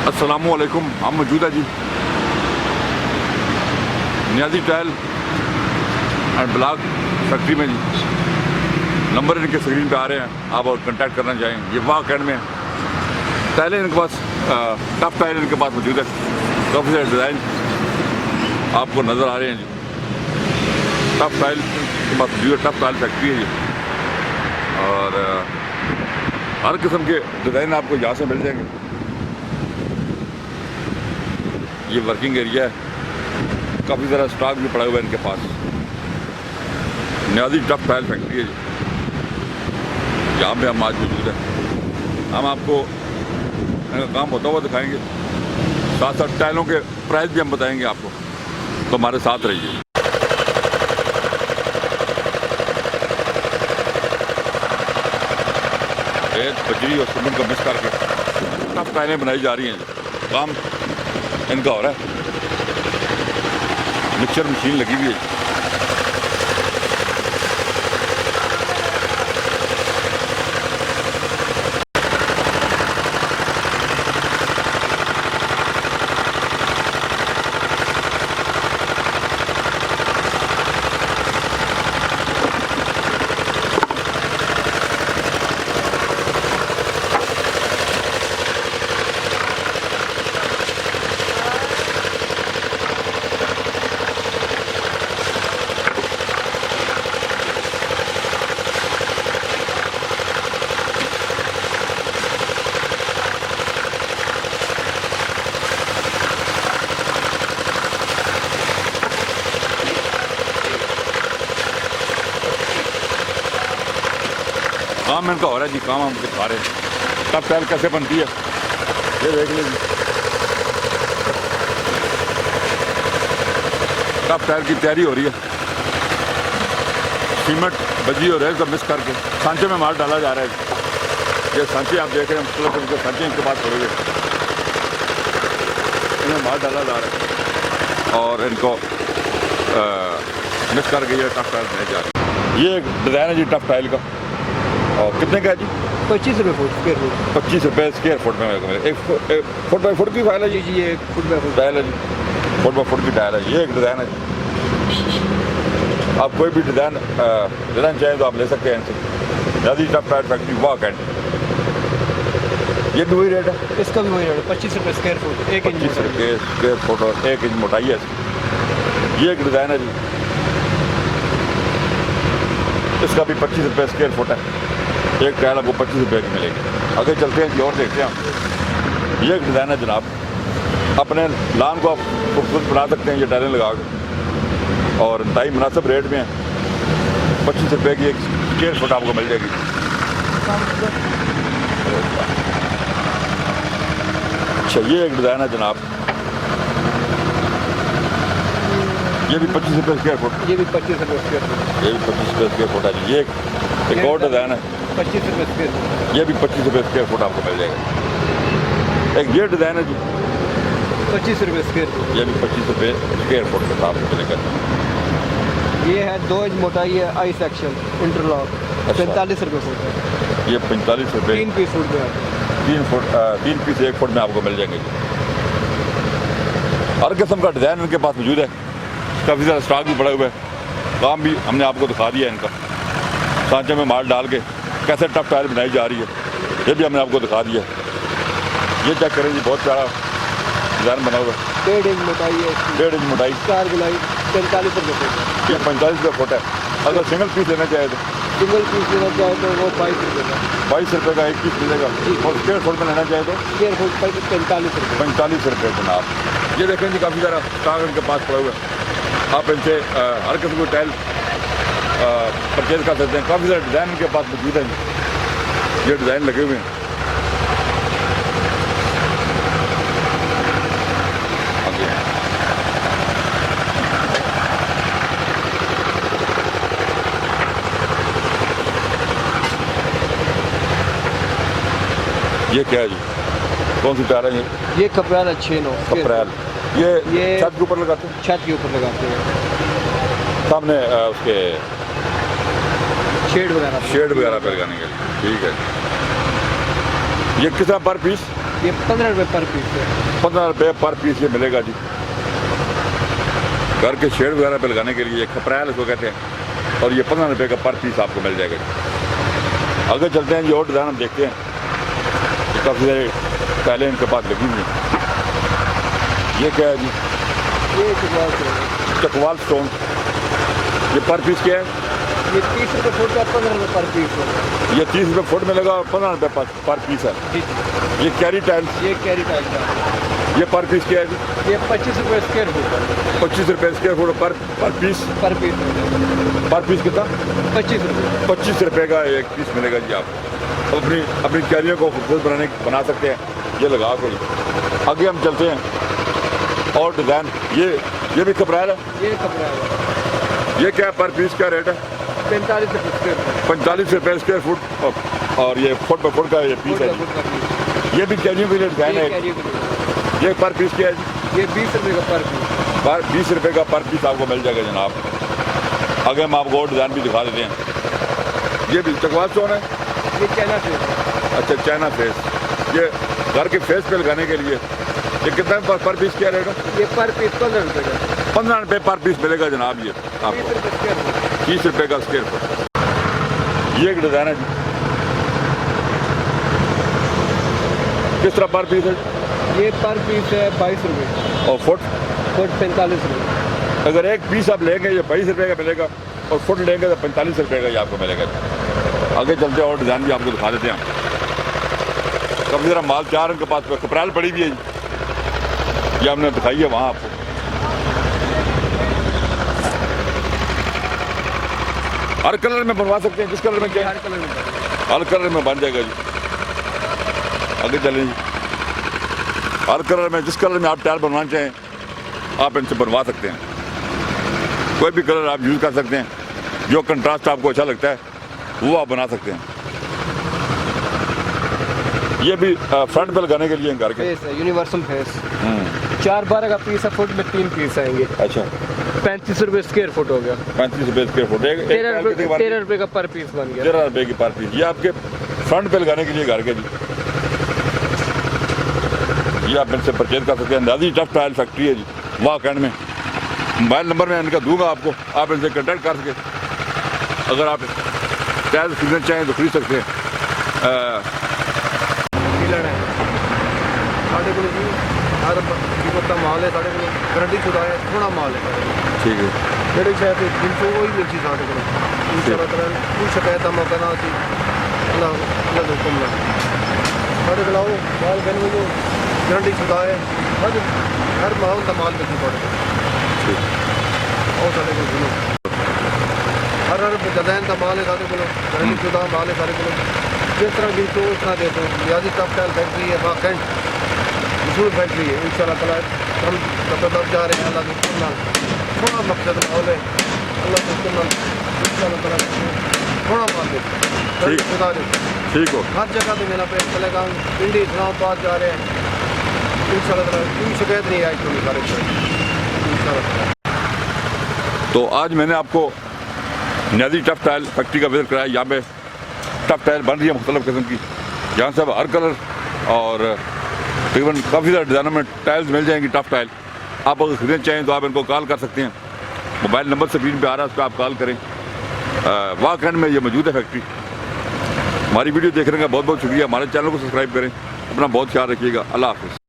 अस्सलामुअलैकुम। हम मौजूद है जी Niazi tile and block factory में जी। नंबर इनके स्क्रीन पे आ रहे हैं, आप और कांटेक्ट करना चाहें। ये वाह कैंड में टाइलें इनके पास, टफ टाइल इनके पास मौजूद है। काफ़ी सारे डिज़ाइन आपको नज़र आ रहे हैं जी। टफ टाइल के पास मौजूद है, टफ टाइल फैक्ट्री है ये। और हर किस्म के डिज़ाइन आपको यहाँ से मिल जाएंगे। ये वर्किंग एरिया है, काफ़ी सारा स्टॉक भी पड़ा हुआ है इनके पास। नियाजी टफ टाइल फैक्ट्री है जी, यहाँ पे हम आज मौजूद है। हम आपको इनका काम होता हुआ दिखाएंगे, साथ साथ टाइलों के प्राइस भी हम बताएंगे आपको, तो हमारे साथ रहिए। बजरी और सीमेंट का मिक्स करके टफ टाइलें बनाई जा रही हैं जी। काम इनका हो रहा है, मिक्सर मशीन लगी हुई है। काम इनका हो रहा है जी, काम हम दिखा रहे हैं। टफ टाइल कैसे बनती है ये देख लीजिए। टफ टाइल की तैयारी हो रही है, सीमेंट बजरी और रेत का मिक्स करके सांचे में माल डाला जा रहा है। ये सांचे आप देख रहे हैं, मुख्तलिफ इनके सांचे इनके पास पड़े हुए, इन्हें माल डाला जा रहा है और इनको मिक्स करके ये टफ टाइल बनाई जा रही है। ये एक डिज़ाइन है जी टफ टाइल का, और कितने का है जी? 25 रुपये फुट स्क्वायर फुट। 25 रुपये स्क्वायर फुट में मिले। एक फुट बाई फुट की फाइल है जी। जी ये फुट बाई फुट टाइल है जी, फुट बाई फुट की टाइल है। ये एक डिज़ाइन है जी, आप कोई भी डिज़ाइन लेना चाहें तो आप ले सकते हैं इनसे। नियाजी टफ टाइल फैक्ट्री वाह कैंड। ये भी वही रेट है, इसका भी वही रेट है, 25 रुपये स्क्वायर फुट, 1 इंच। 25 रुपये स्क्वायर फुट और 1 इंच मोटाई है इसकी। ये एक डिज़ाइन है जी, इसका भी 25 रुपये स्क्वायर फुट है। एक टाइल आपको 25 रुपये की मिलेगी। आगे चलते हैं जी और देखते हैं हम। ये एक डिज़ाइन है जनाब, अपने लान को आप खूबसूरत बना सकते हैं ये टाइलें लगा के, और इंतहाई मुनासिब रेट में है। 25 रुपये की एक स्क्वायर फुट आपको मिल जाएगी। अच्छा ये एक डिज़ाइन है जनाब, ये भी 25 रुपये स्क्वायर फुट। ये भी 25 रुपये स्क्वायर फुट। ये भी 25 रुपये स्क्वायर फुट है जी। ये एक और डिज़ाइन है, 25 रुपये स्क्वायर फुट। ये भी 25 रुपये स्क्वायर फुट आपको मिल जाएगा। एक ये डिज़ाइन है जी, 25 रुपये स्क्वायर फुट। ये भी 25 रुपये स्क्वायर फुट के साथ मिलेगा। ये है 2 इंच मोटाई है, आई सेक्शन इंटरलॉक, 45 रुपये फुट है। ये 45 रुपये 3 पीस फुट में, 3 पीस 1 फुट में आपको मिल जाएंगे जी। हर किस्म का डिज़ाइन इनके पास मौजूद है, काफ़ी सारा स्टॉक भी पड़ा हुआ है। काम भी हमने आपको दिखा दिया है इनका, सांचे में माल डाल के कैसे टफ टाइल बनाई जा रही है ये भी हमने आपको दिखा दिया है। ये चेक करें जी, बहुत प्यारा डिज़ाइन बना हुआ है। 1.5 इंच मोटाई है, 1.5 इंच मोटाई, 4 गुलाई, 45 रुपये फुट। ये 45 रुपये फुट है। अगर सिंगल पीस लेना चाहे तो सिंगल पीस लेना चाहे तो वो 22 रुपये का, 22 रुपये का एक पीस मिलेगा। और स्क्वायर फुट में लेना चाहे तो स्क्वायर फुट 45 रुपये। 45 रुपये जनाब। ये देखें जी, काफ़ी सारा स्टॉक इनके पास पड़ा हुआ है। आप इनसे हर किस्म की टाइल परचेज कर सकते हैं। काफ़ी सारे डिज़ाइन इनके पास मौजूद हैं, ये डिज़ाइन लगे हुए हैं। ये क्या है जी, कौन सी टायर है ये? ये कपड़ाल है 6-9 अप्रैल। ये छत के ऊपर लगाते हैं, छत के ऊपर लगाते हैं, सामने उसके शेड वगैरह पे लगाने के लिए। ठीक है, ये कितना पर पीस? ये 15 रुपये पर पीस है। 15 रुपये पर पीस ये मिलेगा जी। घर के शेड वगैरह पे लगाने के लिए ये खपरैल इसको कहते हैं, और ये 15 रुपये का पर पीस आपको मिल जाएगा जी। आगे चलते हैं जी, और डिज़ाइन हम देखते हैं। काफ़ी सारे पहले इनके पास लगी हुई हैं। ये क्या है जी? ये चकवाल स्टोन। ये पर पीस क्या है? ये 30 रुपये फुट का 15 रुपये पर पीस है। ये 30 रुपये फुट मिलेगा और 15 रुपये पर पीस है। जी जी। ये कैरी टाइल्स, ये कैरी टाइप का, ये पर पीस क्या है जी? ये 25 रुपये स्क्वायर फुट का। 25 रुपये स्क्वायर फुट पर पीस। पर पीस है। पर पीस कितना? 25 रुपये। 25 रुपये का एक पीस मिलेगा जी आपको। अपनी अपनी कैरियर को खूबसूरत बना सकते हैं ये लगा कर। आगे हम चलते हैं और डिज़ाइन। ये भी खपरैल है। ये कपड़ा है। ये क्या है? पर पीस क्या रेट है? 45 रुपये स्क्वायर फुट। 45 रुपये स्क्वायर फुट, और ये फुट पर फुट का ये पीस है फुट का पीस। ये भी कैरियर के लिए डिज़ाइन ये है। कैरी के लिए। ये पर पीस क्या है जी? ये 20 रुपये का पर पीस। पर 20 रुपये का पर पीस आपको मिल जाएगा जनाब। आगे हम आपको और डिज़ाइन भी दिखा देते हैं। ये भी चकवाल स्टोन है। ये चाइना फेस है। अच्छा, चाइना फेस। ये घर के फेस पे लगाने के लिए। ये कितना पर पीस क्या रहेगा? ये पर पीस 15 रुपये का। 15 रुपये पर पीस मिलेगा जनाब ये 30 आपको। रुपये स्क्वायर फुट। 30 रुपये का स्क्वायर फुट। ये एक डिज़ाइन है जी। किस तरह पर पीस है? ये पर पीस है 22 रुपये। और फुट? फुट 45 रुपये। अगर एक पीस आप लेंगे ये 22 रुपये का मिलेगा, और फुट लेंगे तो 45 रुपये का ये आपको मिलेगा। आगे चलते हैं और डिज़ाइन भी आपको दिखा देते हैं। काफ़ी सारा माल चार इनके पास खपरैल पड़ी भी है जी। ये हमने दिखाई है वहाँ आपको। हर कलर में बनवा सकते हैं, जिस कलर में क्या हर कलर में। हर कलर में बन जाएगा जी। आगे चलें जी। हर कलर में, जिस कलर में आप टाइल बनवाना चाहें आप इनसे बनवा सकते हैं। कोई भी कलर आप यूज़ कर सकते हैं, जो कंट्रास्ट आपको अच्छा लगता है वो आप बना सकते हैं। ये भी फ्रंट पे लगाने के लिए घर के। फेस है, यूनिवर्सल फेस। 4-12 का पीस है। फुट में 3 पीस आएंगे। अच्छा, 35 रुपये स्क्वायर फुट हो गया। 35 रुपये स्क्वायर फुट। 13 रुपये का पर पीस बन गया। 13 रुपये की पर पीस। ये आपके फ्रंट पे लगाने के लिए घर के जी। ये आप इनसे परचेज कर सकते हैं। नाजी टफ टाइल फैक्ट्री है जी, वाह कैंड में। मोबाइल नंबर मैं इनका दूंगा आपको, आप इनसे कंटेक्ट कर सके। अगर आप टाइल खरीदना चाहें तो खरीद सकते हैं। साढ़े को जी हर कीमत का माल है। साढ़े को गारंटी शुदा है, थोड़ा माल है। ठीक है। ਜਿਹੜੀ ਸ਼ਾਇਦ ਦਿਨ ਤੋਂ ਉਹੀ ਮਿਲ ਸੀ ਸਾਡੇ ਕੋਲ। ਇਨਸ਼ਾਅੱਲਾ ਤਾਲਾ ਕੋਈ ਸ਼ਿਕਾਇਤ ਦਾ ਮੌਕਾ ਨਾ ਸੀ। ਅੱਲਾਹ ਦਾ ਹੁਕਮ ਨਾਲ ਸਾਡੇ ਕੋਲ ਆਓ, ਮਾਲ ਗਨ ਜੋ ਗਾਰੰਟੀ ਸ਼ੁਦਾ ਹੈ। ਹਰ ਮਾਲ ਦਾ ਮਾਲ ਮਿਲ ਤੁਹਾਡੇ ਕੋਲ। ਉਹ ਸਾਡੇ ਕੋਲ ਸੁਣੋ, ਹਰ ਡਿਜ਼ਾਈਨ ਦਾ ਮਾਲ ਹੈ ਸਾਡੇ ਕੋਲ। ਗਾਰੰਟੀ ਸ਼ੁਦਾ ਮਾਲ ਹੈ ਸਾਡੇ ਕੋਲ। जिस तरह दिन तो उस तरह दे दो। रियाजी टफ टाइल फैक्ट्री है, वाकई मशहूर फैक्ट्री है। इंशाअल्लाह ताला हम तब जा रहे हैं। अल्लाह के हुक्म नाल थोड़ा मकसद माहौल है। अल्लाह के हुक्म नाल इंशाअल्लाह ताला थोड़ा माल दे ठीक। खुदा दे। ठीक हो। हर जगह पे मेरा पेट चलेगा। पिंडी इस्लामाबाद जा रहे हैं। इंशाअल्लाह ताला कोई शिकायत नहीं आई कोई हमारे को इंशाअल्लाह। तो आज मैंने आपको नाजी टफ टाइल फैक्ट्री का विजिट कराया। यहाँ पे टफ टाइल बन रही है मुख्तलिफ़ किस्म की। यहाँ से हर कलर और तकरीबन काफ़ी सारे डिज़ाइनों में टाइल्स मिल जाएंगी टफ टाइल। आप अगर खरीदना चाहें तो आप इनको कॉल कर सकते हैं। मोबाइल नंबर स्क्रीन पे आ रहा है, उस पर आप कॉल करें। वाह कैंड में ये मौजूद है फैक्ट्री। हमारी वीडियो देखने का बहुत बहुत शुक्रिया। हमारे चैनल को सब्सक्राइब करें। अपना बहुत ख्याल रखिएगा। अल्लाह हाफ़िज़।